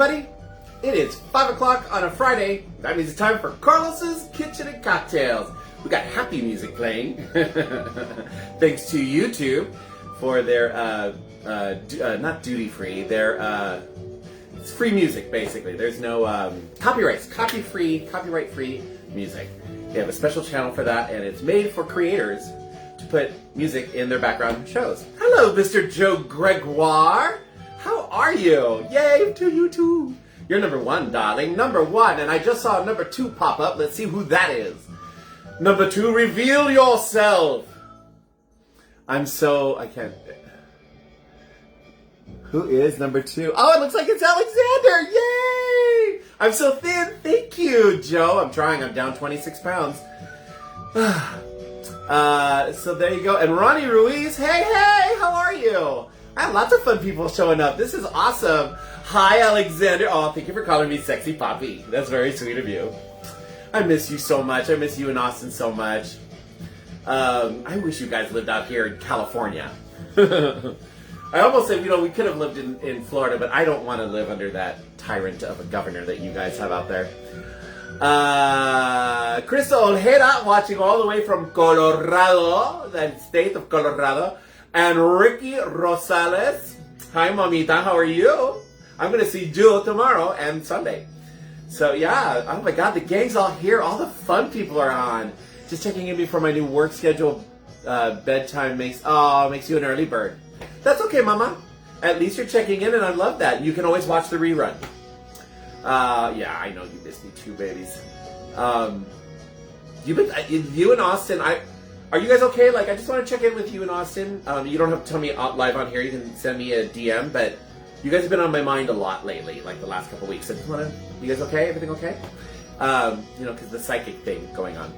everybody. It is 5 o'clock on a Friday. That means it's time for Carlos's Kitchen and Cocktails. We got happy music playing. Thanks to YouTube for their, not duty free, their, it's free music basically. There's no copyright free music. They have a special channel for that, and it's made for creators to put music in their background shows. Hello, Mr. Joe Gregoire. How are you? Yay to you too. You're number one, darling. Number one. And I just saw number two pop up. Let's see who that is. Number two, reveal yourself. I can't. Who is number two? Oh, it looks like it's Alexander. Yay! I'm so thin. Thank you, Joe. I'm trying. I'm down 26 pounds. So there you go. And Ronnie Ruiz. Hey, how are you? I have lots of fun people showing up. This is awesome. Hi, Alexander. Oh, thank you for calling me Sexy Poppy. That's very sweet of you. I miss you so much. I miss you in Austin so much. I wish you guys lived out here in California. I almost said, we could have lived in Florida, but I don't want to live under that tyrant of a governor that you guys have out there. Crystal Ojeda, watching all the way from Colorado, the state of Colorado. And Ricky Rosales. Hi, Mamita. How are you? I'm going to see Jewel tomorrow and Sunday. So, yeah. Oh, my God. The gang's all here. All the fun people are on. Just checking in before my new work schedule. Bedtime makes you an early bird. That's okay, Mama. At least you're checking in, and I love that. You can always watch the rerun. Yeah, I know you miss me too, babies. You and Austin, are you guys okay? I just want to check in with you in Austin. You don't have to tell me live on here. You can send me a DM, but you guys have been on my mind a lot lately, the last couple weeks. I just want to, you guys okay? Everything okay? Because the psychic thing going on.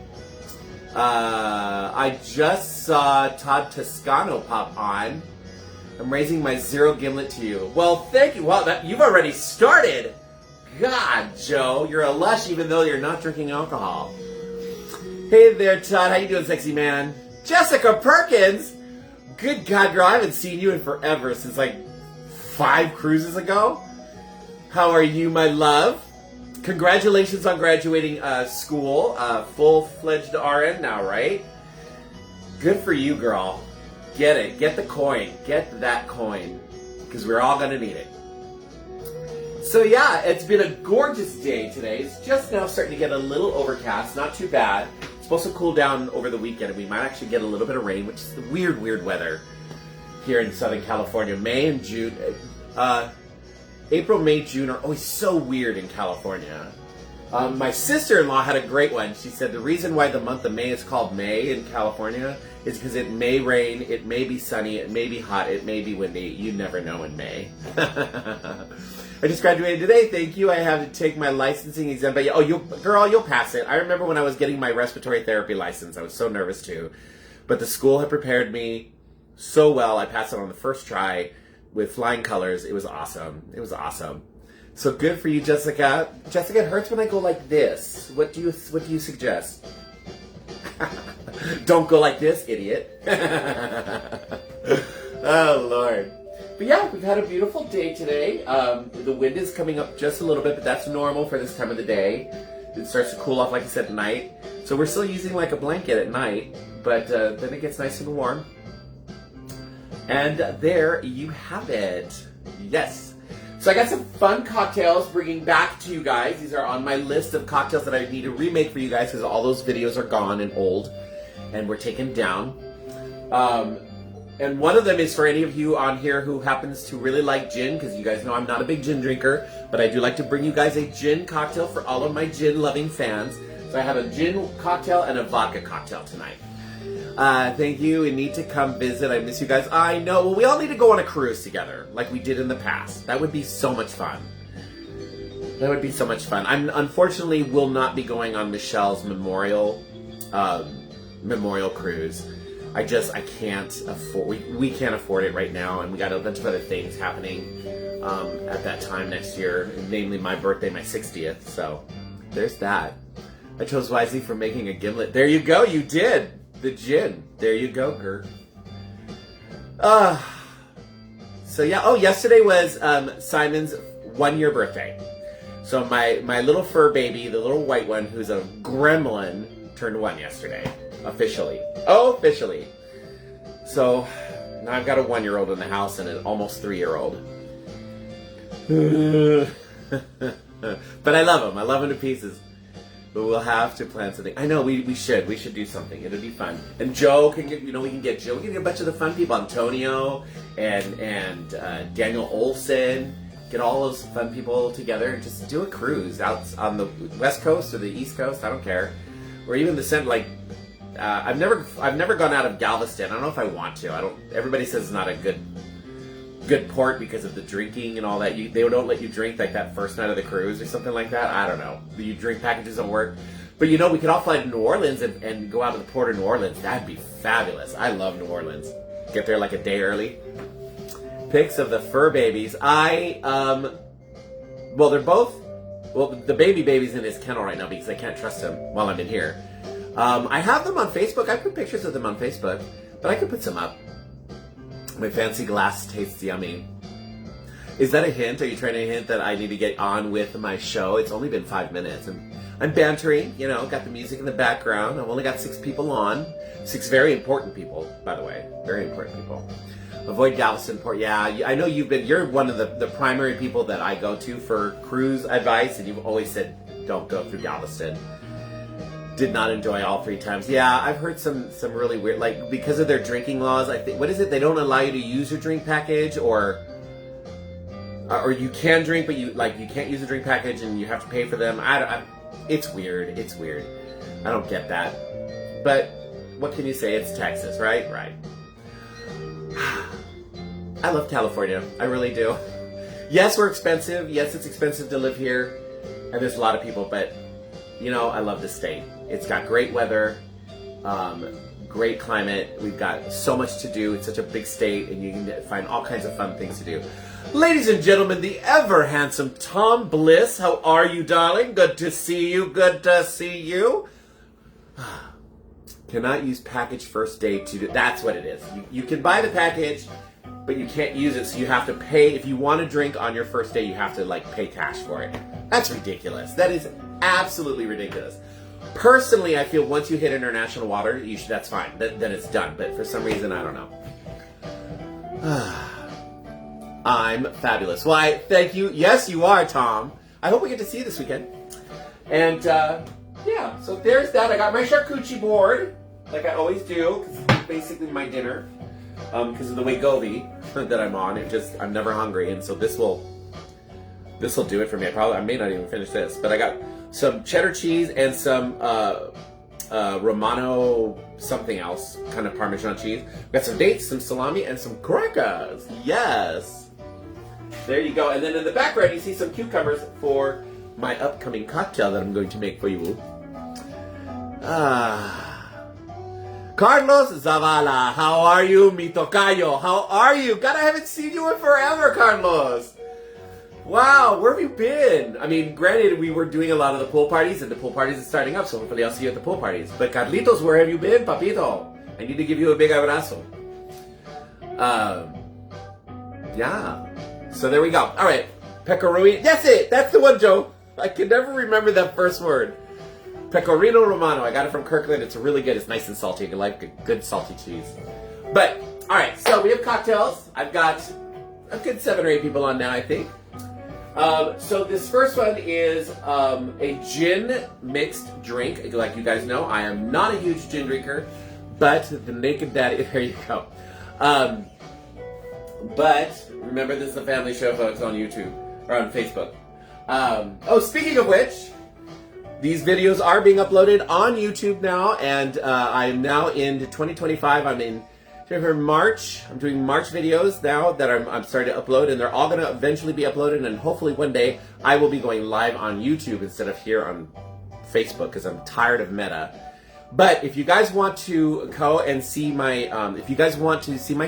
I just saw Todd Toscano pop on. I'm raising my zero gimlet to you. Well, thank you. Well, you've already started. God, Joe, you're a lush even though you're not drinking alcohol. Hey there, Todd. How you doing, sexy man? Jessica Perkins! Good God, girl, I haven't seen you in forever, since 5 cruises ago. How are you, my love? Congratulations on graduating school. Full-fledged RN now, right? Good for you, girl. Get it. Get the coin. Get that coin. Because we're all going to need it. So yeah, it's been a gorgeous day today. It's just now starting to get a little overcast. Not too bad. It's supposed to cool down over the weekend, and we might actually get a little bit of rain, which is the weird weather here in Southern California. May and June, April, May, June are always so weird in California. My sister-in-law had a great one. She said the reason why the month of May is called May in California is because it may rain, it may be sunny, it may be hot, it may be windy. You never know in May. I just graduated today, thank you. I have to take my licensing exam, but you'll pass it. I remember when I was getting my respiratory therapy license, I was so nervous too. But the school had prepared me so well. I passed it on the first try with flying colors. It was awesome. It was awesome. So good for you, Jessica. Jessica, it hurts when I go like this. What do you suggest? Don't go like this, idiot. Oh, Lord. But yeah, we've had a beautiful day today. The wind is coming up just a little bit, but that's normal for this time of the day. It starts to cool off, like I said, at night. So we're still using a blanket at night, but then it gets nice and warm. And there you have it. Yes. So I got some fun cocktails bringing back to you guys. These are on my list of cocktails that I need to remake for you guys because all those videos are gone and old and were taken down. And one of them is for any of you on here who happens to really like gin, because you guys know I'm not a big gin drinker, but I do like to bring you guys a gin cocktail for all of my gin-loving fans. So I have a gin cocktail and a vodka cocktail tonight. Thank you. We need to come visit. I miss you guys. I know. Well, we all need to go on a cruise together, like we did in the past. That would be so much fun. That would be so much fun. I unfortunately will not be going on Michelle's memorial cruise. I can't afford, we can't afford it right now, and we got a bunch of other things happening at that time next year, namely my birthday, my 60th, so there's that. I chose wisely for making a gimlet. There you go, you did! The gin. There you go, Gert. So yeah, yesterday was Simon's 1-year birthday. So my little fur baby, the little white one, who's a gremlin, turned 1 yesterday. Officially. Oh, officially. So now I've got a 1-year-old in the house and an almost 3-year-old. But I love him. I love him to pieces. But we'll have to plan something. I know, we should. We should do something. It'll be fun. And Joe can get, we can get Joe. We can get a bunch of the fun people. Antonio and Daniel Olson. Get all those fun people together and just do a cruise out on the West Coast or the East Coast. I don't care. Or even the center, like, I've never gone out of Galveston. I don't know if I want to. Everybody says it's not a good port because of the drinking and all that. They don't let you drink like that first night of the cruise or something like that. I don't know. The drink packages don't work. But we could all fly to New Orleans and go out to the port of New Orleans. That'd be fabulous. I love New Orleans. Get there like a day early. Pics of the fur babies. The baby's in his kennel right now because I can't trust him while I'm in here. I have them on Facebook. I put pictures of them on Facebook, but I could put some up. My fancy glass tastes yummy. Is that a hint? Are you trying to hint that I need to get on with my show? It's only been 5 minutes, and I'm bantering, got the music in the background. I've only got 6 people on. 6 very important people, by the way. Very important people. Avoid Galveston Port. Yeah, I know you're one of the primary people that I go to for cruise advice, and you've always said, don't go through Galveston. Did not enjoy all 3 times. Yeah, I've heard some really weird, like, because of their drinking laws, I think, what is it? They don't allow you to use your drink package, or you can drink, but you can't use a drink package and you have to pay for them. It's weird. It's weird. I don't get that. But what can you say? It's Texas, right? Right. I love California. I really do. Yes, we're expensive. Yes, it's expensive to live here. And there's a lot of people, but, I love this state. It's got great weather, great climate. We've got so much to do. It's such a big state, and you can find all kinds of fun things to do. Ladies and gentlemen, the ever-handsome Tom Bliss. How are you, darling? Good to see you. Good to see you. Cannot use package first day to do. That's what it is. You can buy the package, but you can't use it, so you have to pay. If you want to drink on your first day, you have to pay cash for it. That's ridiculous. That is absolutely ridiculous. Personally, I feel once you hit international water, that's fine. Then it's done. But for some reason, I don't know. I'm fabulous. Why, thank you. Yes, you are, Tom. I hope we get to see you this weekend. And, yeah, so there's that. I got my charcuterie board, like I always do, because it's basically my dinner. Because of the Wegovy that I'm on. I'm never hungry, and so this will do it for me. I may not even finish this, but I got some cheddar cheese and some Romano something else, kind of Parmesan cheese. Got some dates, some salami, and some crackers. Yes. There you go. And then in the background, you see some cucumbers for my upcoming cocktail that I'm going to make for you. Carlos Zavala, how are you, mi tocayo? How are you? God, I haven't seen you in forever, Carlos. Wow, where have you been? I mean, granted, we were doing a lot of the pool parties, and the pool parties are starting up, so hopefully I'll see you at the pool parties. But Carlitos, where have you been, papito? I need to give you a big abrazo. Yeah. So there we go. All right. Pecorino. That's it. That's the one, Joe. I can never remember that first word. Pecorino Romano. I got it from Kirkland. It's really good. It's nice and salty. I like good salty cheese. But, all right. So we have cocktails. I've got a good 7 or 8 people on now, I think. So this first one is a gin mixed drink. Like you guys know, I am not a huge gin drinker, but the Naked Daddy, there you go. But remember, this is a family show, folks, on YouTube or on Facebook. Speaking of which, these videos are being uploaded on YouTube now, and I am now into 2025. I'm in March. I'm doing March videos now that I'm starting to upload, and they're all going to eventually be uploaded, and hopefully one day I will be going live on YouTube instead of here on Facebook, because I'm tired of Meta. But if you guys want to go and see my,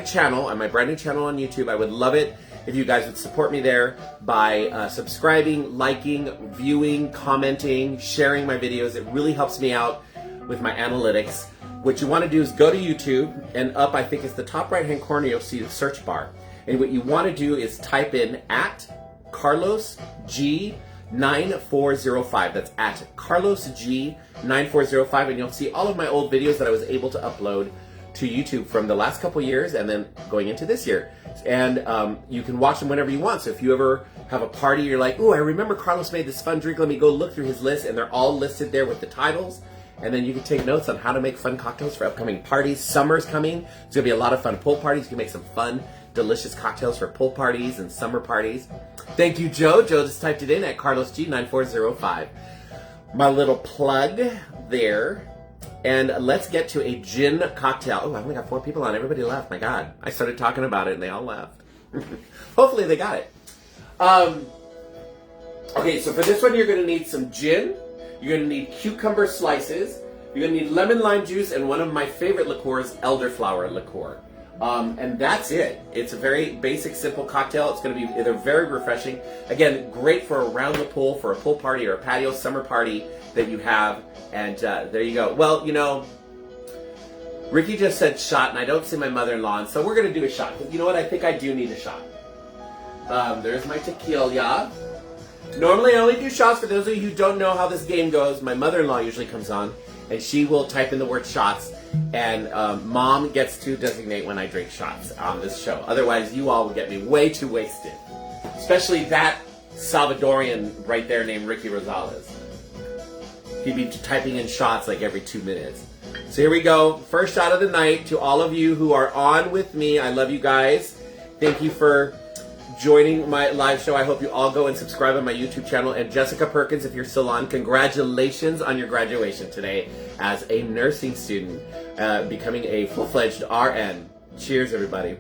channel, and my brand new channel on YouTube, I would love it if you guys would support me there by subscribing, liking, viewing, commenting, sharing my videos. It really helps me out with my analytics. What you want to do is go to YouTube, and up, I think it's the top right-hand corner, you'll see the search bar. And what you want to do is type in Carlos G 9405. That's at Carlos G 9405, and you'll see all of my old videos that I was able to upload to YouTube from the last couple years and then going into this year. And you can watch them whenever you want. So if you ever have a party, you're like, ooh, I remember Carlos made this fun drink. Let me go look through his list, and they're all listed there with the titles. And then you can take notes on how to make fun cocktails for upcoming parties. Summer's coming. It's going to be a lot of fun pool parties. You can make some fun, delicious cocktails for pool parties and summer parties. Thank you, Joe. Joe just typed it in at Carlos G 9405. My little plug there. And let's get to a gin cocktail. Oh, I only got 4 people on. Everybody left. My God. I started talking about it and they all left. Hopefully they got it. Okay, so for this one, you're going to need some gin. You're going to need cucumber slices. You're going to need lemon lime juice and one of my favorite liqueurs, elderflower liqueur. And that's it. It's a very basic, simple cocktail. It's going to be either very refreshing. Again, great for around the pool, for a pool party or a patio summer party that you have. And there you go. Well, you know, Ricky just said shot, and I don't see my mother-in-law, and so we're going to do a shot. You know what? I think I do need a shot. There's my tequila. Normally, I only do shots. For those of you who don't know how this game goes, my mother-in-law usually comes on, and she will type in the word shots, and Mom gets to designate when I drink shots on this show. Otherwise, you all will get me way too wasted. Especially that Salvadorian right there named Ricky Rosales. He'd be typing in shots like every 2 minutes. So here we go. First shot of the night to all of you who are on with me. I love you guys. Thank you for joining my live show. I hope you all go and subscribe on my YouTube channel. And Jessica Perkins, if you're still on, congratulations on your graduation today as a nursing student, becoming a full-fledged RN. Cheers, everybody.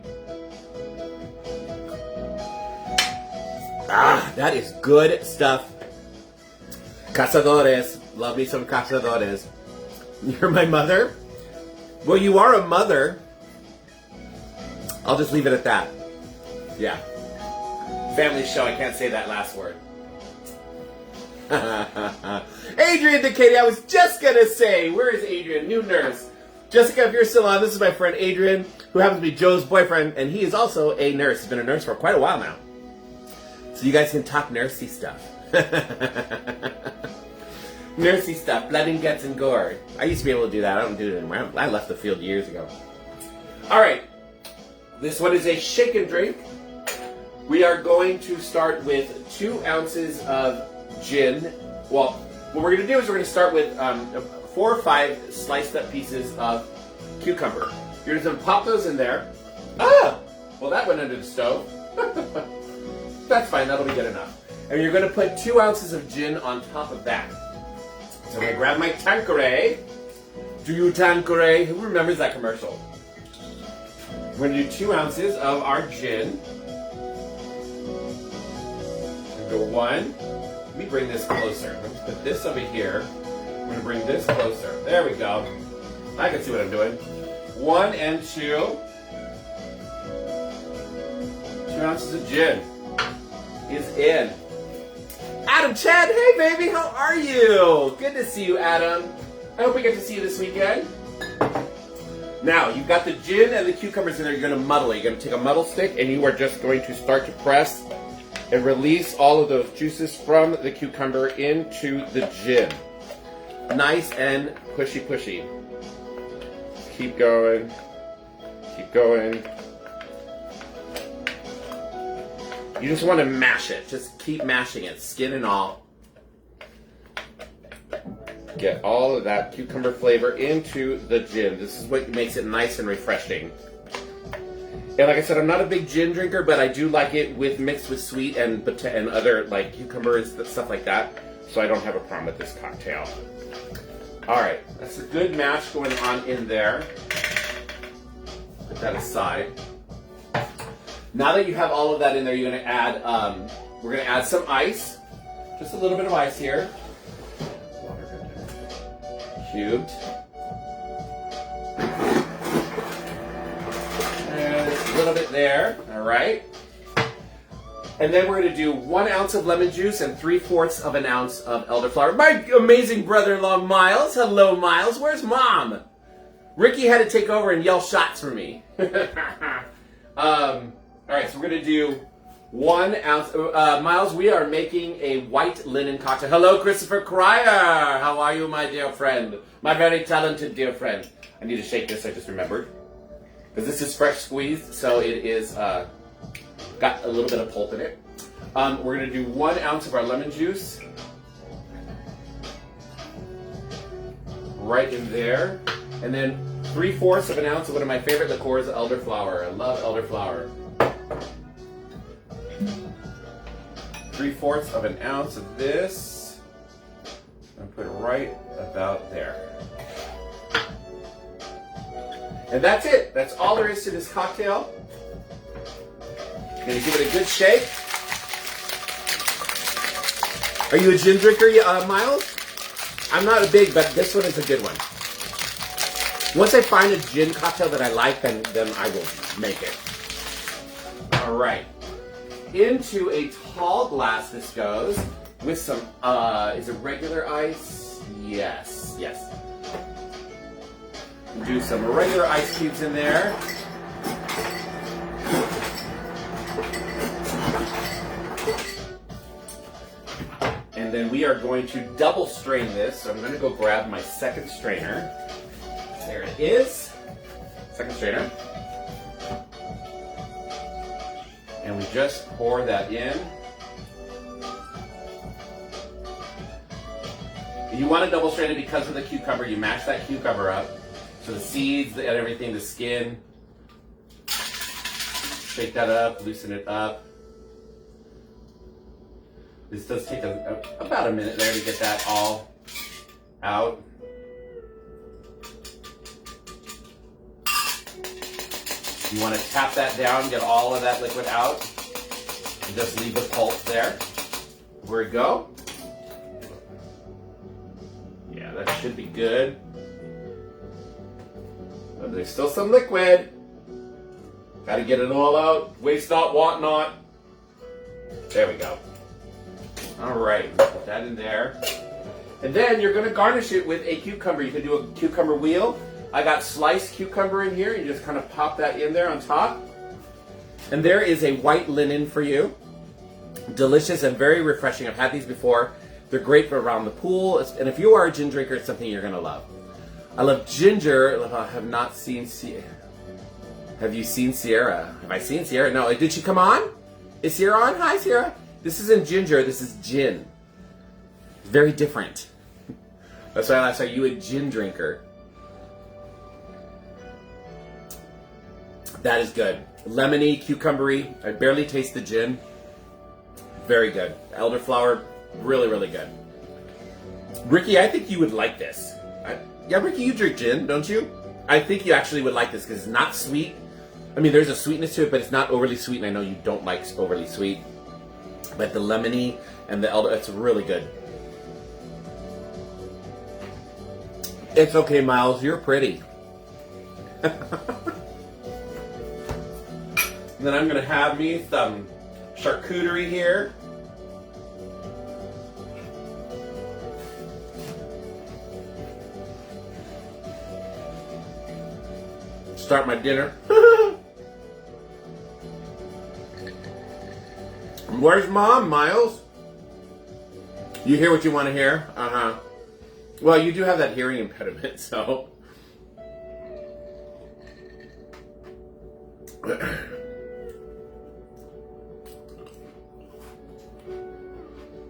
Ah, that is good stuff. Cazadores. Love me some cazadores. You're my mother? Well, you are a mother. I'll just leave it at that. Yeah. Family show, I can't say that last word. Adrian DeCady, I was just going to say, where is Adrian? New nurse. Jessica, if you're still on, this is my friend Adrian, who happens to be Joe's boyfriend, and he is also a nurse. He's been a nurse for quite a while now. So you guys can talk nursey stuff. Nursey stuff, blood and guts and gore. I used to be able to do that. I don't do it anymore. I left the field years ago. All right. This one is a shake and drink. We are going to start with 2 ounces of gin. Well, what we're going to do is we're going to start with 4 or 5 sliced up pieces of cucumber. You're just going to pop those in there. Ah! Well, that went under the stove. That's fine. That'll be good enough. And you're going to put 2 ounces of gin on top of that. So I'm going to grab my Tanqueray. Do you Tanqueray? Who remembers that commercial? We're going to do 2 ounces of our gin. Go 1. Let me bring this closer. Let's put this over here. We're going to bring this closer. There we go. I can see what I'm doing. 1 and 2. 2 ounces of gin is in. Adam Chad, hey baby, how are you? Good to see you, Adam. I hope we get to see you this weekend. Now, you've got the gin and the cucumbers in there. You're going to muddle it. You're going to take a muddle stick and you are just going to start to press and release all of those juices from the cucumber into the gin. Nice and pushy. Keep going. Keep going. You just want to mash it. Just keep mashing it, skin and all. Get all of that cucumber flavor into the gin. This is what makes it nice and refreshing. And like I said, I'm not a big gin drinker, but I do like it mixed with sweet and other like cucumbers, stuff like that. So I don't have a problem with this cocktail. All right, that's a good mash going on in there. Put that aside. Now that you have all of that in there, you're going to add, we're going to add some ice. Just a little bit of ice here. Cubed. And a little bit there, all right. And then we're going to do 1 ounce of lemon juice and 3/4 of an ounce of elderflower. My amazing brother-in-law, Miles. Hello, Miles. Where's Mom? Ricky had to take over and yell shots for me. All right, so we're going to do 1 ounce. Miles, we are making a white linen cocktail. Hello, Christopher Cryer. How are you, my dear friend? My very talented dear friend. I need to shake this, I just remembered. Because this is fresh squeezed, so it is got a little bit of pulp in it. We're going to do 1 ounce of our lemon juice. Right in there. And then 3/4 of an ounce of one of my favorite liqueurs, elderflower. I love elderflower. 3/4 of an ounce of this. And put it right about there. And that's it. That's all there is to this cocktail. Gonna give it a good shake. Are you a gin drinker, Miles? I'm not a big, but this one is a good one. Once I find a gin cocktail that I like, then I will make it. All right. Into a tall glass this goes with some, is it regular ice? Yes, yes. Do some regular ice cubes in there. And then we are going to double strain this. So I'm going to go grab my second strainer. There it is. Second strainer. And we just pour that in. You want to double strain it because of the cucumber. You mash that cucumber up. So the seeds and everything, the skin. Shake that up, loosen it up. This does take about a minute there to get that all out. You want to tap that down, get all of that liquid out, and just leave the pulp there. Where it go? Yeah, that should be good. But there's still some liquid. Got to get it all out. Waste not, want not. There we go. All right, put that in there. And then you're going to garnish it with a cucumber. You can do a cucumber wheel. I got sliced cucumber in here. You just kind of pop that in there on top. And there is a white linen for you. Delicious and very refreshing. I've had these before. They're great for around the pool. And if you are a gin drinker, it's something you're going to love. I love ginger. I have not seen Sierra. Have you seen Sierra? Have I seen Sierra? No. Did she come on? Is Sierra on? Hi, Sierra. This isn't ginger. This is gin. Very different. That's why I asked, are you a gin drinker? That is good. Lemony, cucumbery. I barely taste the gin. Very good. Elderflower, really, really good. Ricky, I think you would like this. Yeah, Ricky, you drink gin, don't you? I think you actually would like this because it's not sweet. I mean, there's a sweetness to it, but it's not overly sweet, and I know you don't like overly sweet. But the lemony and the elder, it's really good. It's okay, Miles, you're pretty. And then I'm gonna have me some charcuterie here. Start my dinner. Where's Mom, Miles? You hear what you want to hear? Uh-huh. Well, you do have that hearing impediment, so.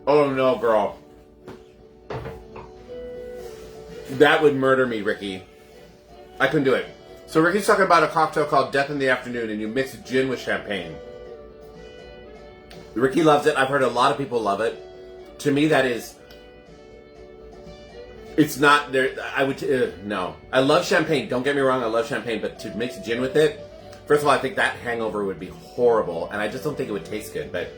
Oh no, girl. That would murder me, Ricky. I couldn't do it. So Ricky's talking about a cocktail called Death in the Afternoon, and you mix gin with champagne. Ricky loves it. I've heard a lot of people love it. To me, that is... It's not... there. I would... no. I love champagne. Don't get me wrong. I love champagne. But to mix gin with it... First of all, I think that hangover would be horrible. And I just don't think it would taste good. But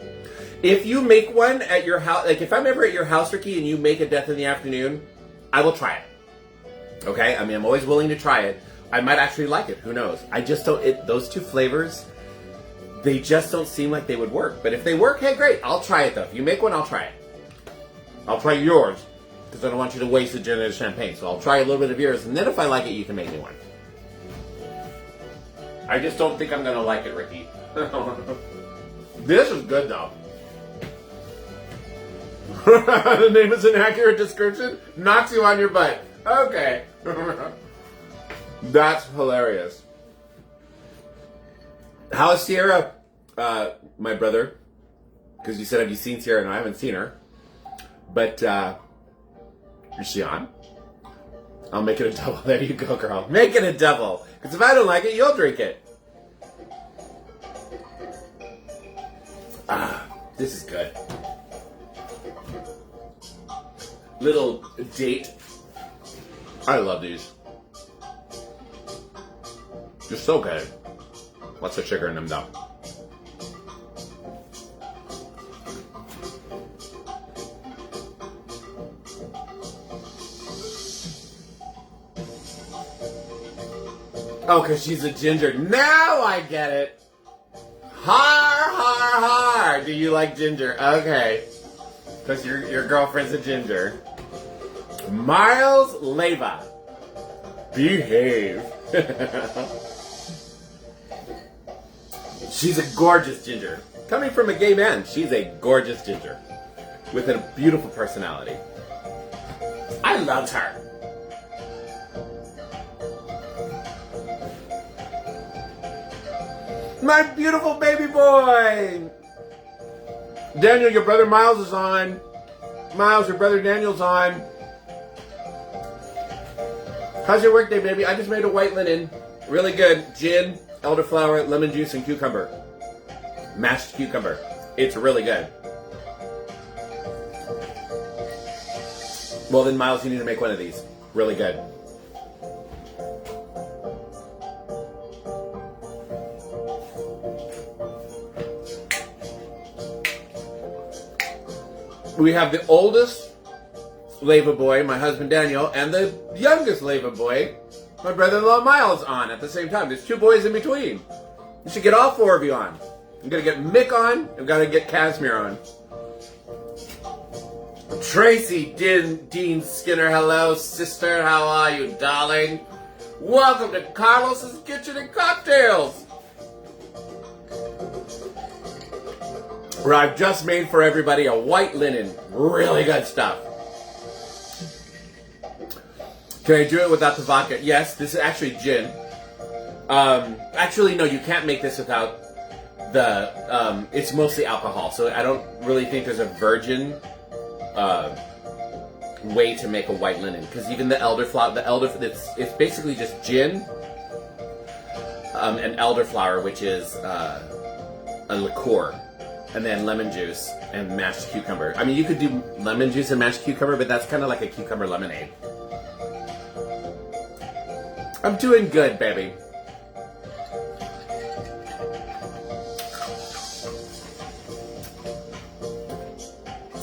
if you make one at your house... Like, if I'm ever at your house, Ricky, and you make a Death in the Afternoon, I will try it. Okay? I mean, I'm always willing to try it. I might actually like it. Who knows? I just don't... those two flavors... They just don't seem like they would work. But if they work, hey, great. I'll try it, though. If you make one, I'll try it. I'll try yours. Because I don't want you to waste the gin and the champagne. So I'll try a little bit of yours. And then if I like it, you can make me one. I just don't think I'm going to like it, Ricky. This is good though. The name is an accurate description. Knocks you on your butt. Okay. That's hilarious. How is Sierra, my brother? Because you said, have you seen Sierra? No, I haven't seen her. But, is she on? I'll make it a double. There you go, girl. Make it a double. Because if I don't like it, you'll drink it. This is good. Little date. I love these. They're so good. Lots of sugar in them though. Oh, because she's a ginger. Now I get it. Har, har, har. Do you like ginger? Okay. Because your girlfriend's a ginger. Miles Leva. Behave. She's a gorgeous ginger. Coming from a gay man, she's a gorgeous ginger. With a beautiful personality. I loved her. My beautiful baby boy! Daniel, your brother Miles is on. Miles, your brother Daniel's on. How's your work day, baby? I just made a white linen. Really good. Gin, elderflower, lemon juice, and cucumber. Mashed cucumber. It's really good. Well then, Miles, you need to make one of these. Really good. We have the oldest Leva boy, my husband Daniel, and the youngest Leva boy, my brother-in-law Miles, on at the same time. There's two boys in between. You should get all four of you on. I'm gonna get Mick on. I'm gonna get Casimir on. Tracy Dean Skinner, hello sister. How are you, darling? Welcome to Carlos's Kitchen and Cocktails, where I've just made for everybody a white linen. Really good stuff. Can I do it without the vodka? Yes, this is actually gin. Actually, no, you can't make this without the, it's mostly alcohol. So I don't really think there's a virgin way to make a white linen. Because even the elderflower, it's basically just gin and elderflower, which is a liqueur. And then lemon juice and mashed cucumber. I mean, you could do lemon juice and mashed cucumber, but that's kind of like a cucumber lemonade. I'm doing good, baby.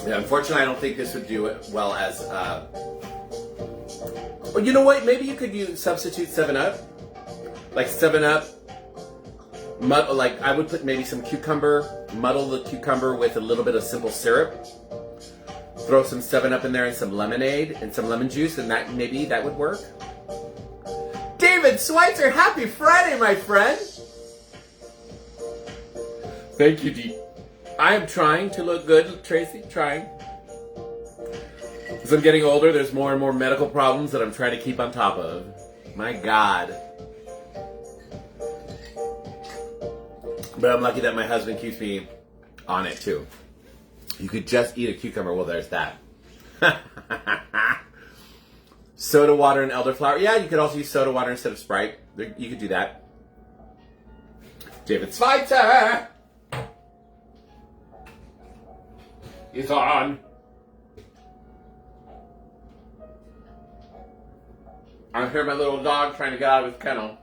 Yeah, unfortunately, I don't think this would do it well as... Well, you know what? Maybe you could substitute 7-Up. Like 7-Up. Like, I would put maybe some cucumber, muddle the cucumber with a little bit of simple syrup, throw some 7-Up in there and some lemonade and some lemon juice, and maybe that would work. David Schweitzer, happy Friday, my friend! Thank you, Dee. I am trying to look good, Tracy, trying. As I'm getting older, there's more and more medical problems that I'm trying to keep on top of. My God. But I'm lucky that my husband keeps me on it too. You could just eat a cucumber. Well, there's that. Soda water and elderflower. Yeah, you could also use soda water instead of Sprite. You could do that. David Schweitzer! He's on. I hear my little dog trying to get out of his kennel.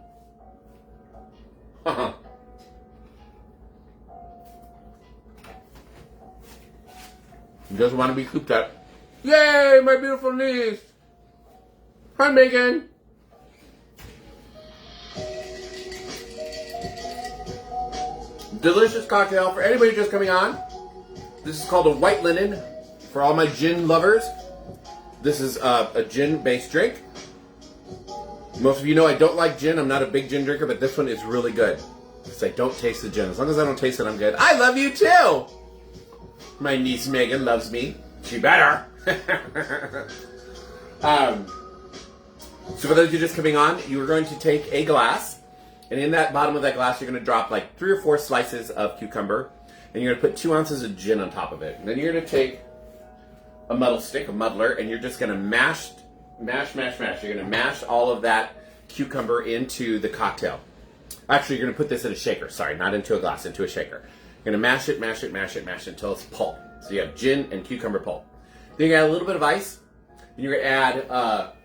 He doesn't want to be cooped up. Yay, my beautiful niece! Hi, Megan! Delicious cocktail for anybody just coming on. This is called a white linen for all my gin lovers. This is a gin-based drink. Most of you know I don't like gin. I'm not a big gin drinker, but this one is really good. It's like, don't taste the gin. As long as I don't taste it, I'm good. I love you too! My niece Megan loves me. She better. So for those of you just coming on, you are going to take a glass, and in that bottom of that glass, you're going to drop like 3 or 4 slices of cucumber, and you're going to put 2 ounces of gin on top of it. And then you're going to take a muddle stick, a muddler, and you're just going to mash. You're going to mash all of that cucumber into the cocktail. Actually, you're going to put this in a shaker. Sorry, not into a glass, into a shaker. You're going to mash it until it's pulp. So you have gin and cucumber pulp. Then you add a little bit of ice. Then you're going to add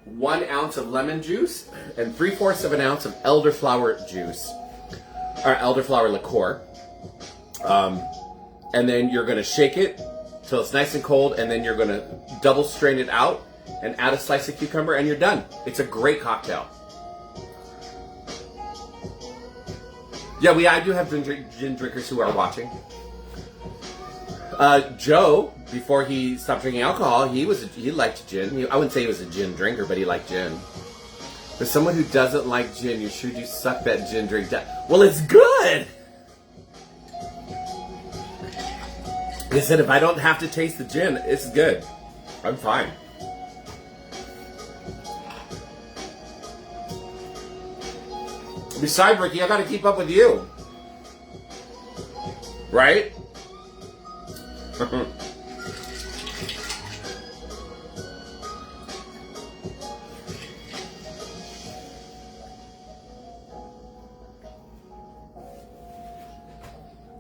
1 ounce of lemon juice and 3/4 of an ounce of elderflower juice, or elderflower liqueur. And then you're going to shake it till it's nice and cold, and then you're going to double strain it out and add a slice of cucumber, and you're done. It's a great cocktail. Yeah, I do have gin drinkers who are watching. Joe, before he stopped drinking alcohol, he liked gin. I wouldn't say he was a gin drinker, but he liked gin. For someone who doesn't like gin, you sure do suck that gin drink down. Well, it's good! He said if I don't have to taste the gin, it's good. I'm fine. Besides, Ricky, I gotta keep up with you. Right?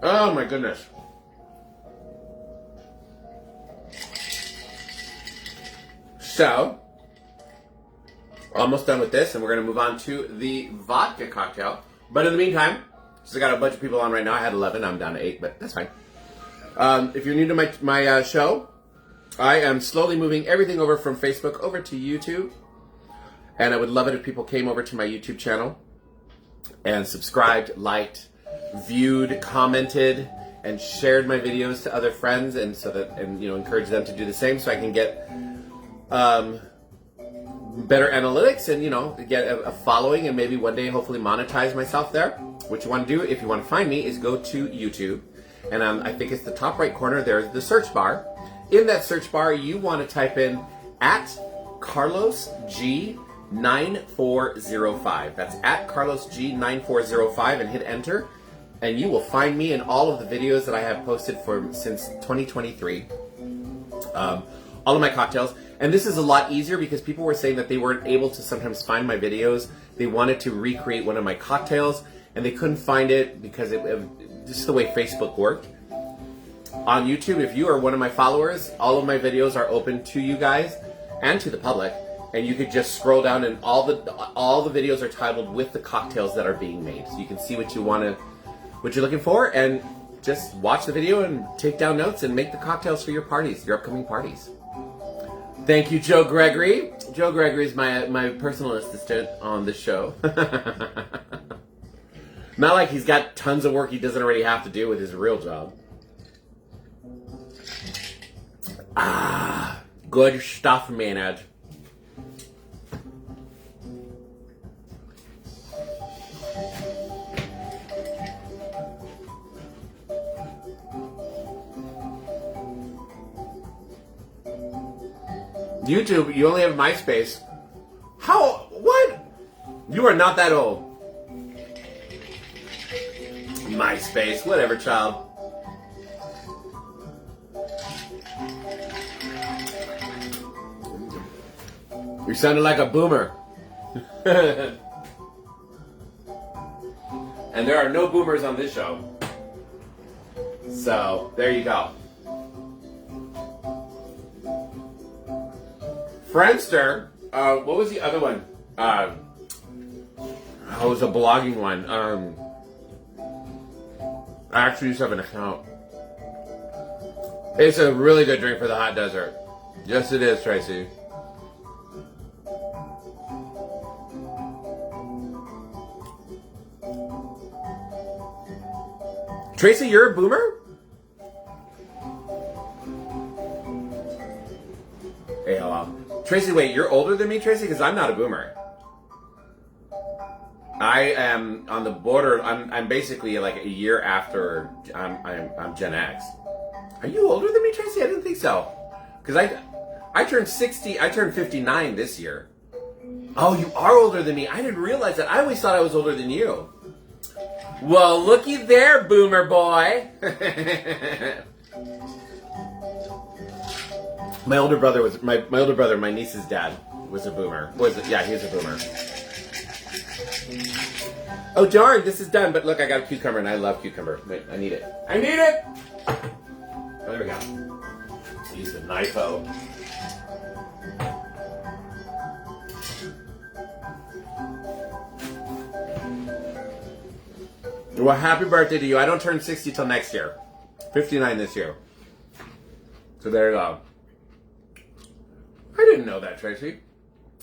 Oh my goodness. So, almost done with this, and we're going to move on to the vodka cocktail. But in the meantime, since I got a bunch of people on right now, I had 11, I'm down to 8, but that's fine. If you're new to my show, I am slowly moving everything over from Facebook over to YouTube. And I would love it if people came over to my YouTube channel and subscribed, liked, viewed, commented, and shared my videos to other friends, and encourage them to do the same, so I can get better analytics and get a following, and maybe one day hopefully monetize myself there. What you want to do if you want to find me is go to YouTube, and I think it's the top right corner. There's the search bar. In that search bar, you want to type in @CarlosG9405. That's @CarlosG9405, and hit enter, and you will find me in all of the videos that I have posted since 2023. All of my cocktails. And this is a lot easier because people were saying that they weren't able to sometimes find my videos. They wanted to recreate one of my cocktails, and they couldn't find it because just the way Facebook worked. On YouTube, if you are one of my followers, all of my videos are open to you guys and to the public, and you could just scroll down, and all the videos are titled with the cocktails that are being made, so you can see what you're looking for, and just watch the video and take down notes and make the cocktails for your parties, your upcoming parties. Thank you, Joe Gregory. Joe Gregory is my personal assistant on this show. Not like he's got tons of work he doesn't already have to do with his real job. Good stuff, Maynard. YouTube, you only have MySpace. How? What? You are not that old. MySpace, whatever, child. You sounded like a boomer. And there are no boomers on this show. So, there you go. Friendster, what was the other one? It was a blogging one. I actually used to have an account. It's a really good drink for the hot desert. Yes, it is, Tracy. Tracy, you're a boomer? Hey, hello. Tracy, wait, you're older than me, Tracy? Because I'm not a boomer. I am on the border. I'm basically like a year after I'm Gen X. Are you older than me, Tracy? I didn't think so. Because I turned 60. I turned 59 this year. Oh, you are older than me. I didn't realize that. I always thought I was older than you. Well, looky there, boomer boy. My older brother was my older brother. My niece's dad was a boomer. Yeah, he was a boomer. Oh darn, this is done. But look, I got a cucumber, and I love cucumber. Wait, I need it. I need it. Oh, there we go. Use the knife-o. Well, happy birthday to you. I don't turn 60 till next year. 59 this year. So there you go. I didn't know that, Tracy.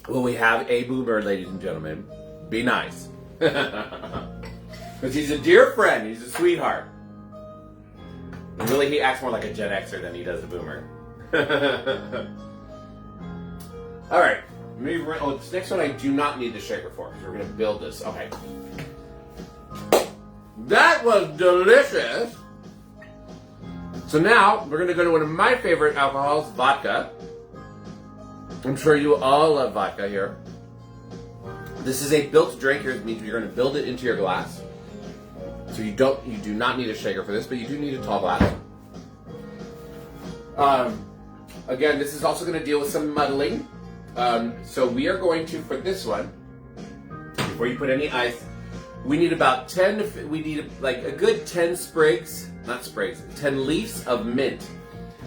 Well, we have a boomer, ladies and gentlemen. Be nice. Because he's a dear friend. He's a sweetheart. And really, he acts more like a Gen Xer than he does a boomer. All right. Oh, this next one I do not need the shaker for because we're going to build this. Okay. That was delicious. So now we're going to go to one of my favorite alcohols, vodka. I'm sure you all love vodka here. This is a built drink. It means you're going to build it into your glass. So you do not need a shaker for this, but you do need a tall glass. Again, this is also going to deal with some muddling. So we are going to, for this one, before you put any ice, we need about 10, we need like a good 10 10 leaves of mint.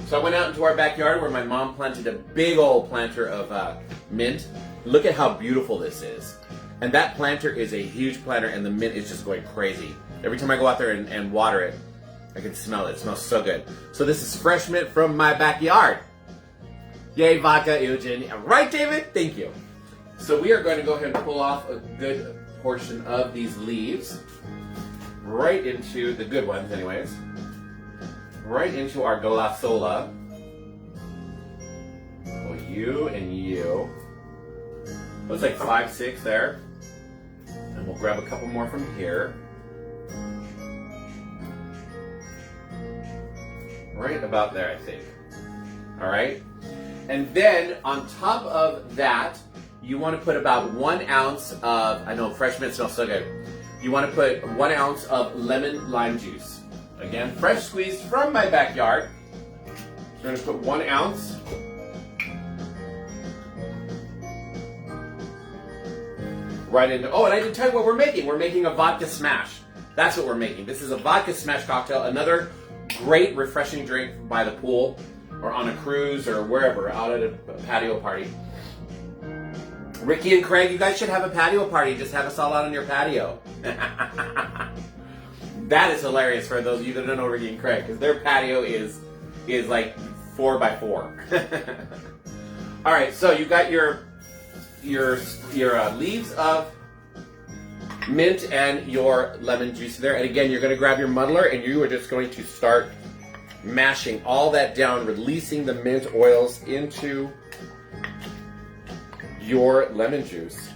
So I went out into our backyard where my mom planted a big old planter of mint. Look at how beautiful this is. And that planter is a huge planter and the mint is just going crazy. Every time I go out there and water it, I can smell it. It smells so good. So this is fresh mint from my backyard. Yay, vodka, Eugene. Right, David? Thank you. So we are going to go ahead and pull off a good portion of these leaves right into the good ones anyways, right into our glassola. Well, you and you. Looks like 5, 6 there. And we'll grab a couple more from here. Right about there, I think. All right. And then on top of that, you want to put about 1 ounce of, I know fresh mint smells so good. You want to put 1 ounce of lemon lime juice. Again, fresh squeezed from my backyard. We're going to put 1 ounce. Right into, oh, and I didn't tell you what we're making. We're making a vodka smash. That's what we're making. This is a vodka smash cocktail. Another great refreshing drink by the pool or on a cruise or wherever, out at a patio party. Ricky and Craig, you guys should have a patio party. Just have us all out on your patio. That is hilarious for those of you that don't know Ricky and Craig, because their patio is like 4x4. All right, so you got your leaves of mint and your lemon juice there. And again, you're going to grab your muddler and you are just going to start mashing all that down, releasing the mint oils into your lemon juice.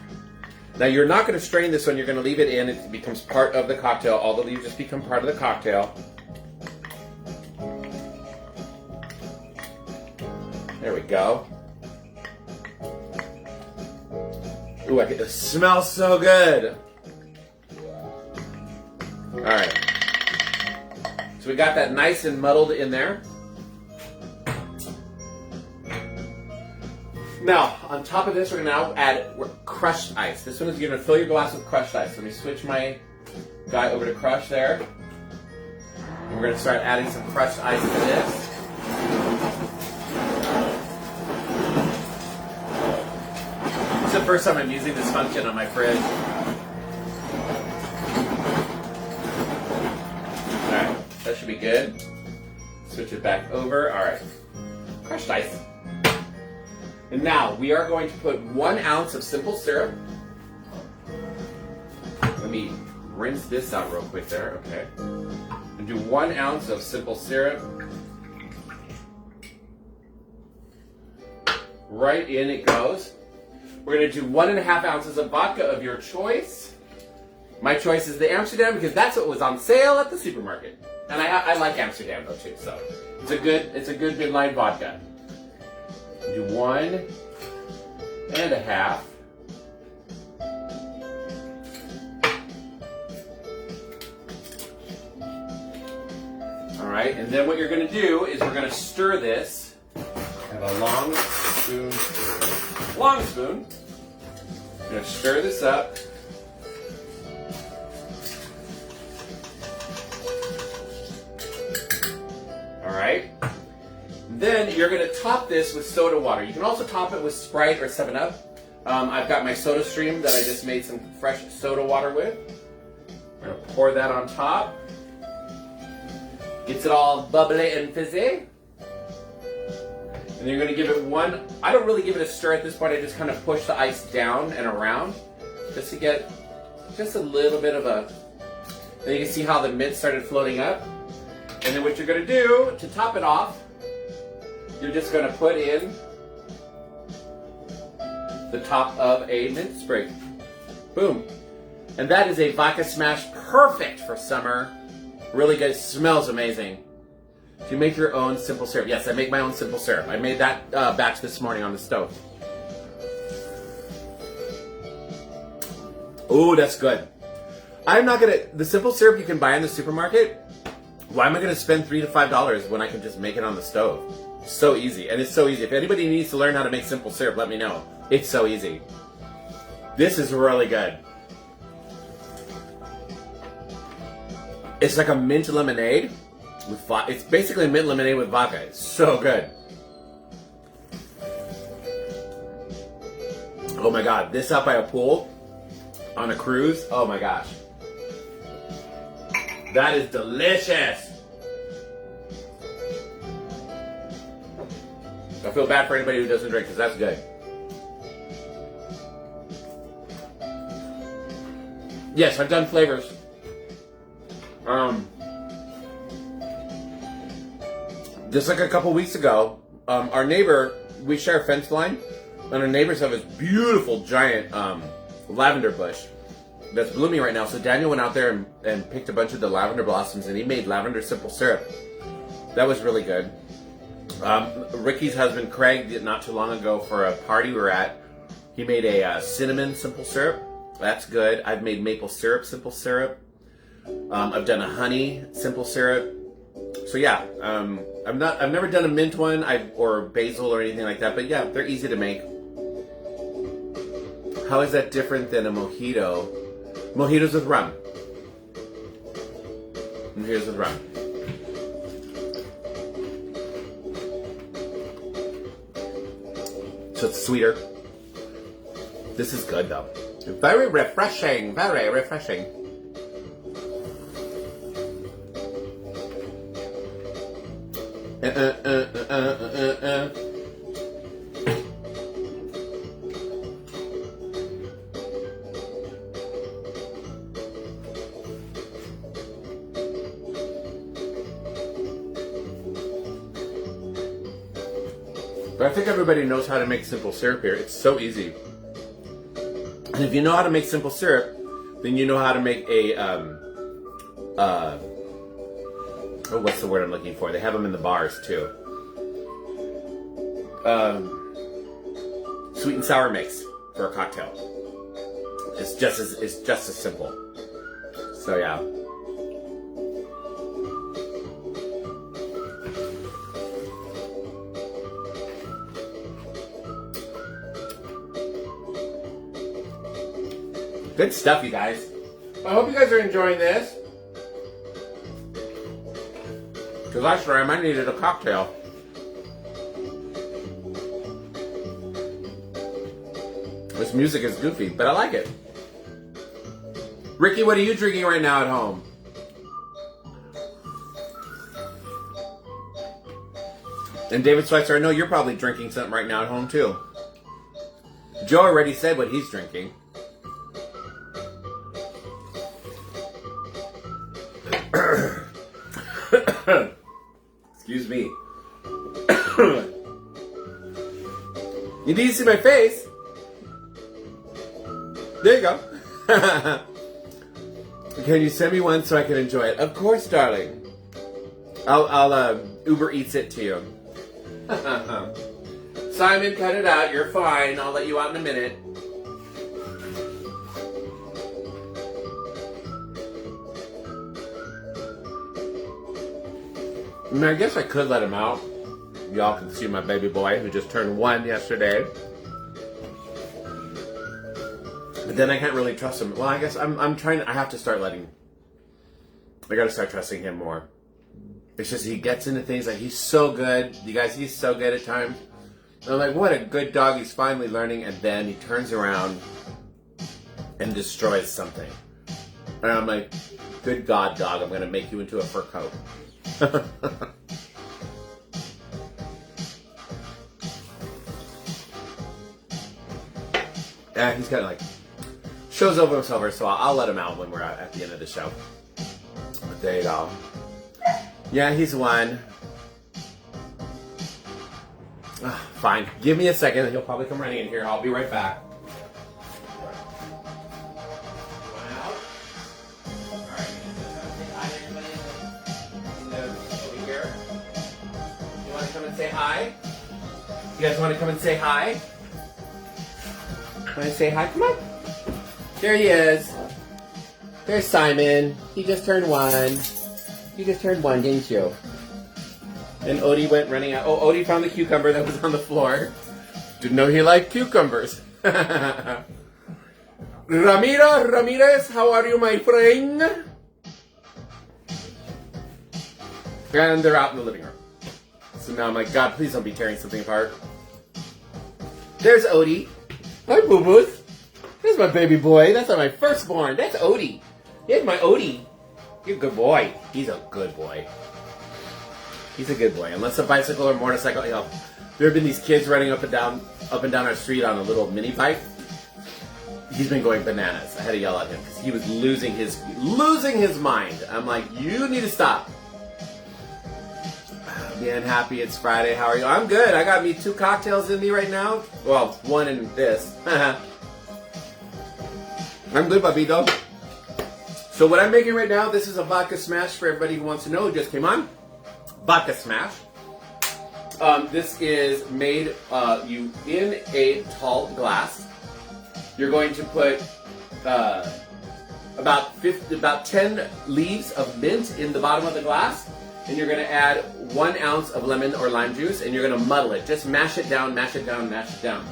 Now you're not going to strain this one, you're going to leave it in, it becomes part of the cocktail. All the leaves just become part of the cocktail. There we go. Ooh, it smells so good. All right. So we got that nice and muddled in there. Now, on top of this, we're going to now add crushed ice. This one is going to fill your glass with crushed ice. Let me switch my guy over to crush there. And we're going to start adding some crushed ice to this. It's the first time I'm using this function on my fridge. Alright, that should be good. Switch it back over. Alright. Crushed ice. And now we are going to put 1 ounce of simple syrup. Let me rinse this out real quick there. Okay. And do 1 ounce of simple syrup. Right in it goes. We're going to do 1.5 ounces of vodka of your choice. My choice is the Amsterdam because that's what was on sale at the supermarket. And I like Amsterdam though too, so it's a good midline vodka. Do 1.5. All right, and then what you're gonna do is we're gonna stir this. I have a long spoon. I'm gonna stir this up. All right. Then you're gonna top this with soda water. You can also top it with Sprite or 7-Up. I've got my soda stream that I just made some fresh soda water with. We're gonna pour that on top. Gets it all bubbly and fizzy. And then you're gonna give it one, I don't really give it a stir at this point, I just kind of push the ice down and around just to get just a little bit of a, then you can see how the mint started floating up. And then what you're gonna do to top it off, you're just gonna put in the top of a mint sprig. Boom. And that is a Vodka Smash, perfect for summer. Really good, smells amazing. Do you make your own simple syrup? Yes, I make my own simple syrup. I made that batch this morning on the stove. Oh, that's good. I'm not gonna, the simple syrup you can buy in the supermarket, why am I gonna spend $3 to $5 when I can just make it on the stove? So easy, and it's so easy. If anybody needs to learn how to make simple syrup, let me know. It's so easy. This is really good. It's like a mint lemonade with vodka. It's basically a mint lemonade with vodka. It's so good. Oh my God, this out by a pool on a cruise. Oh my gosh. That is delicious. I feel bad for anybody who doesn't drink because that's good. Yes, I've done flavors. Just like a couple weeks ago, our neighbor, we share a fence line, and our neighbors have this beautiful giant lavender bush that's blooming right now. So Daniel went out there and picked a bunch of the lavender blossoms, and he made lavender simple syrup. That was really good. Ricky's husband Craig did not too long ago for a party we were at. He made a cinnamon simple syrup. That's good. I've made maple syrup simple syrup. I've done a honey simple syrup. So yeah, I've never done a mint one, or basil or anything like that. But yeah, they're easy to make. How is that different than a mojito? Mojitos with rum. Mojitos with rum. So it's sweeter. This is good though. Very refreshing. Very refreshing. But I think everybody knows how to make simple syrup here. It's so easy. And if you know how to make simple syrup, then you know how to make a, oh, what's the word I'm looking for? They have them in the bars too. Sweet and sour mix for a cocktail. It's just as simple. So yeah. Good stuff, you guys. I hope you guys are enjoying this. Because last time I needed a cocktail. This music is goofy, but I like it. Ricky, what are you drinking right now at home? And David Schweitzer, I know you're probably drinking something right now at home too. Joe already said what he's drinking. Excuse me. You need to see my face. There you go. Can you send me one so I can enjoy it? Of course, darling. I'll Uber Eats it to you. Simon, cut it out. You're fine. I'll let you out in a minute. I mean, I guess I could let him out. Y'all can see my baby boy who just turned 1 yesterday. But then I can't really trust him. Well, I guess I'm trying to, I have to start letting, I gotta start trusting him more. It's just he gets into things, like he's so good. You guys, he's so good at times. And I'm like, what a good dog, he's finally learning. And then he turns around and destroys something. And I'm like, good God, dog, I'm gonna make you into a fur coat. Yeah, he's kind of like, shows over himself, so I'll let him out when we're at the end of the show. But there you go. Yeah, he's 1. Fine. Give me a second. He'll probably come running in here. I'll be right back. Over here. You want to come and say hi? You guys want to come and say hi? Want to say hi? Come on. There he is. There's Simon. He just turned 1. You just turned 1, didn't you? And Odie went running out. Oh, Odie found the cucumber that was on the floor. Didn't know he liked cucumbers. Ramirez, how are you, my friend? And they're out in the living room. So now I'm like, God, please don't be tearing something apart. There's Odie. Hi, boo-boos. There's my baby boy. That's not my firstborn. That's Odie. Here's my Odie. You're a good boy. He's a good boy. He's a good boy. Unless a bicycle or motorcycle, you know, there have been these kids running up and down our street on a little mini bike. He's been going bananas. I had to yell at him because he was losing his mind. I'm like, you need to stop. Being happy it's Friday. How are you? I'm good. I got me 2 cocktails in me right now. Well, 1 in this. I'm good, papito. So what I'm making right now, this is a Vodka Smash for everybody who wants to know who just came on. Vodka Smash. This is made in a tall glass. You're going to put about 10 leaves of mint in the bottom of the glass, and you're going to add 1 ounce of lemon or lime juice, and you're going to muddle it. Just mash it down, mash it down, mash it down.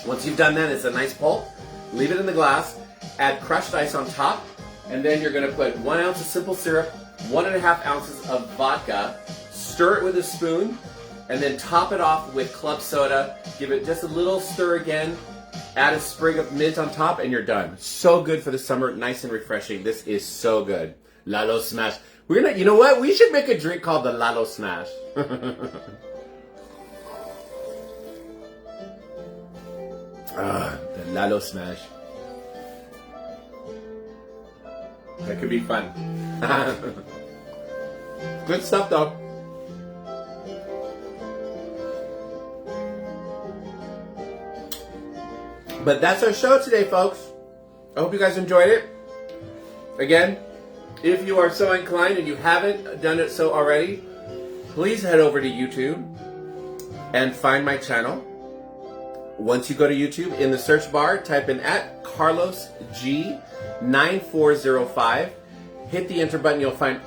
Once you've done that, it's a nice pulp. Leave it in the glass. Add crushed ice on top, and then you're going to put 1 ounce of simple syrup, 1.5 ounces of vodka. Stir it with a spoon, and then top it off with club soda. Give it just a little stir again. Add a sprig of mint on top, and you're done. So good for the summer, nice and refreshing. This is so good. Lalo Smash. We're gonna, you know what? We should make a drink called the Lalo Smash. The Lalo Smash. That could be fun. Good stuff, though. But that's our show today, folks. I hope you guys enjoyed it. Again, if you are so inclined and you haven't done it so already, please head over to YouTube and find my channel. Once you go to YouTube, in the search bar, type in @CarlosG9405. Hit the enter button. You'll find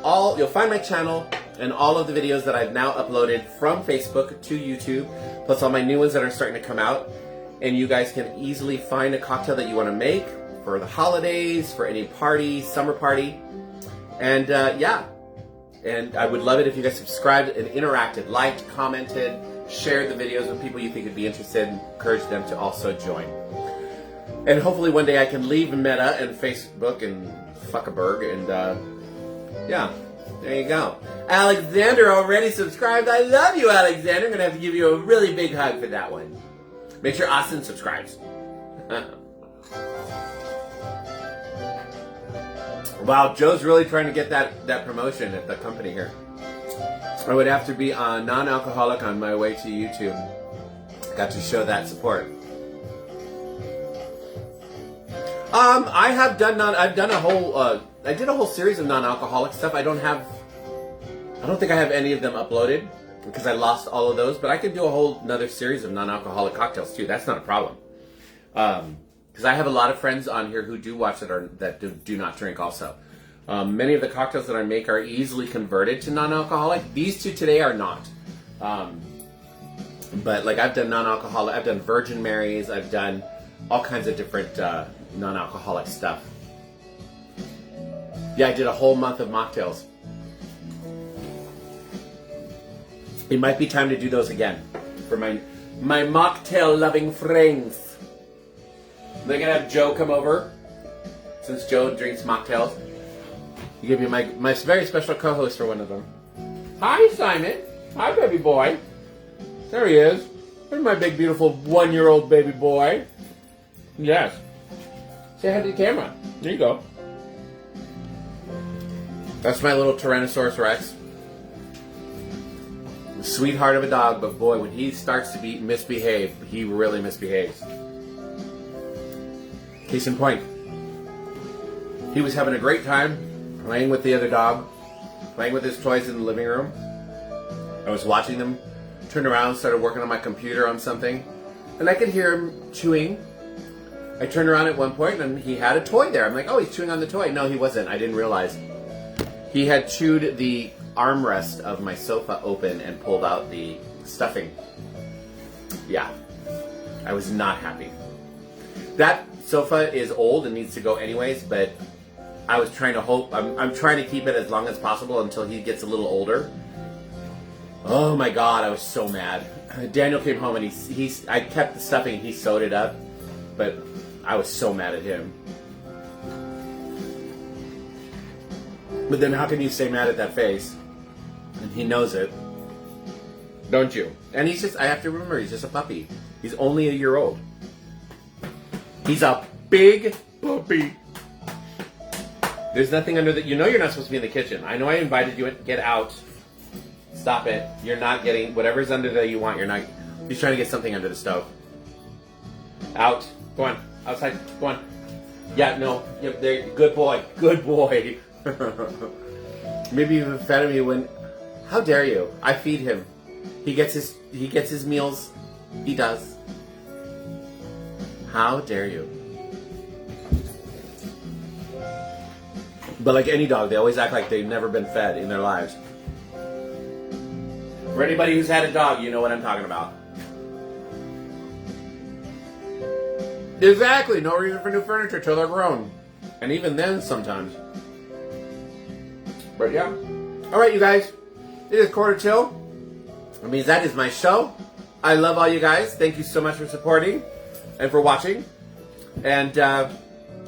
my channel and all of the videos that I've now uploaded from Facebook to YouTube, plus all my new ones that are starting to come out. And you guys can easily find a cocktail that you want to make for the holidays, for any party, summer party. And yeah, and I would love it if you guys subscribed and interacted, liked, commented, shared the videos with people you think would be interested, and encourage them to also join. And hopefully one day I can leave Meta and Facebook and Fuckaberg, and yeah, there you go. Alexander already subscribed. I love you, Alexander. I'm going to have to give you a really big hug for that one. Make sure Austin subscribes. Wow, Joe's really trying to get that promotion at the company here. I would have to be a non-alcoholic on my way to YouTube. Got to show that support. I've done a whole I did a whole series of non-alcoholic stuff. I don't think I have any of them uploaded because I lost all of those, but I could do a whole another series of non-alcoholic cocktails too. That's not a problem. Because I have a lot of friends on here who do watch that do not drink also. Many of the cocktails that I make are easily converted to non-alcoholic. These two today are not. But like I've done non-alcoholic, I've done Virgin Marys, I've done all kinds of different non-alcoholic stuff. Yeah, I did a whole month of mocktails. It might be time to do those again for my mocktail loving friends. They're gonna have Joe come over since Joe drinks mocktails. You give me my very special co-host for one of them. Hi, Simon. Hi, baby boy. There he is. There's my big, beautiful 1-year-old baby boy. Yes. Say hi to the camera. There you go. That's my little Tyrannosaurus Rex. Sweetheart of a dog, but boy, when he starts to misbehave, he really misbehaves. Case in point, he was having a great time playing with the other dog, playing with his toys in the living room. I was watching them, turned around, started working on my computer on something, and I could hear him chewing. I turned around at one point and he had a toy there. I'm like, oh, he's chewing on the toy. No, he wasn't. I didn't realize. He had chewed the armrest of my sofa open and pulled out the stuffing. Yeah, I was not happy. That sofa is old and needs to go anyways, but I was trying to hope, I'm trying to keep it as long as possible until he gets a little older. Oh my God, I was so mad. Daniel came home and I kept the stuffing and he sewed it up, but I was so mad at him. But then how can you stay mad at that face? And he knows it. Don't you? And I have to remember, he's just a puppy. He's only a year old. He's a big puppy. There's nothing under the... You know you're not supposed to be in the kitchen. I know I invited you in. Get out. Stop it. You're not getting... Whatever's under there you want, you're not... He's trying to get something under the stove. Out. Go on. Outside. Go on. Yeah, no. Yep, there. Good boy. Good boy. Maybe you fed me when... How dare you? I feed him. He gets his meals. He does. How dare you? But like any dog, they always act like they've never been fed in their lives. For anybody who's had a dog, you know what I'm talking about. Exactly. No reason for new furniture till they're grown. And even then, sometimes. But yeah. All right, you guys. It is 1:45. That means that is my show. I love all you guys. Thank you so much for supporting and for watching. And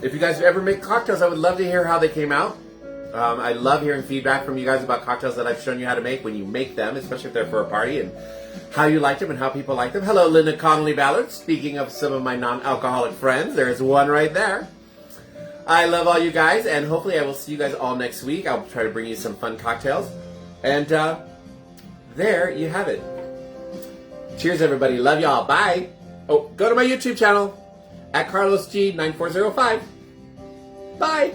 if you guys ever make cocktails, I would love to hear how they came out. I love hearing feedback from you guys about cocktails that I've shown you how to make when you make them, especially if they're for a party, and how you like them and how people like them. Hello, Linda Connolly Ballard. Speaking of some of my non-alcoholic friends, there's one right there. I love all you guys, and hopefully I will see you guys all next week. I'll try to bring you some fun cocktails. And there you have it. Cheers, everybody. Love y'all. Bye. Oh, go to my YouTube channel at CarlosG9405. Bye.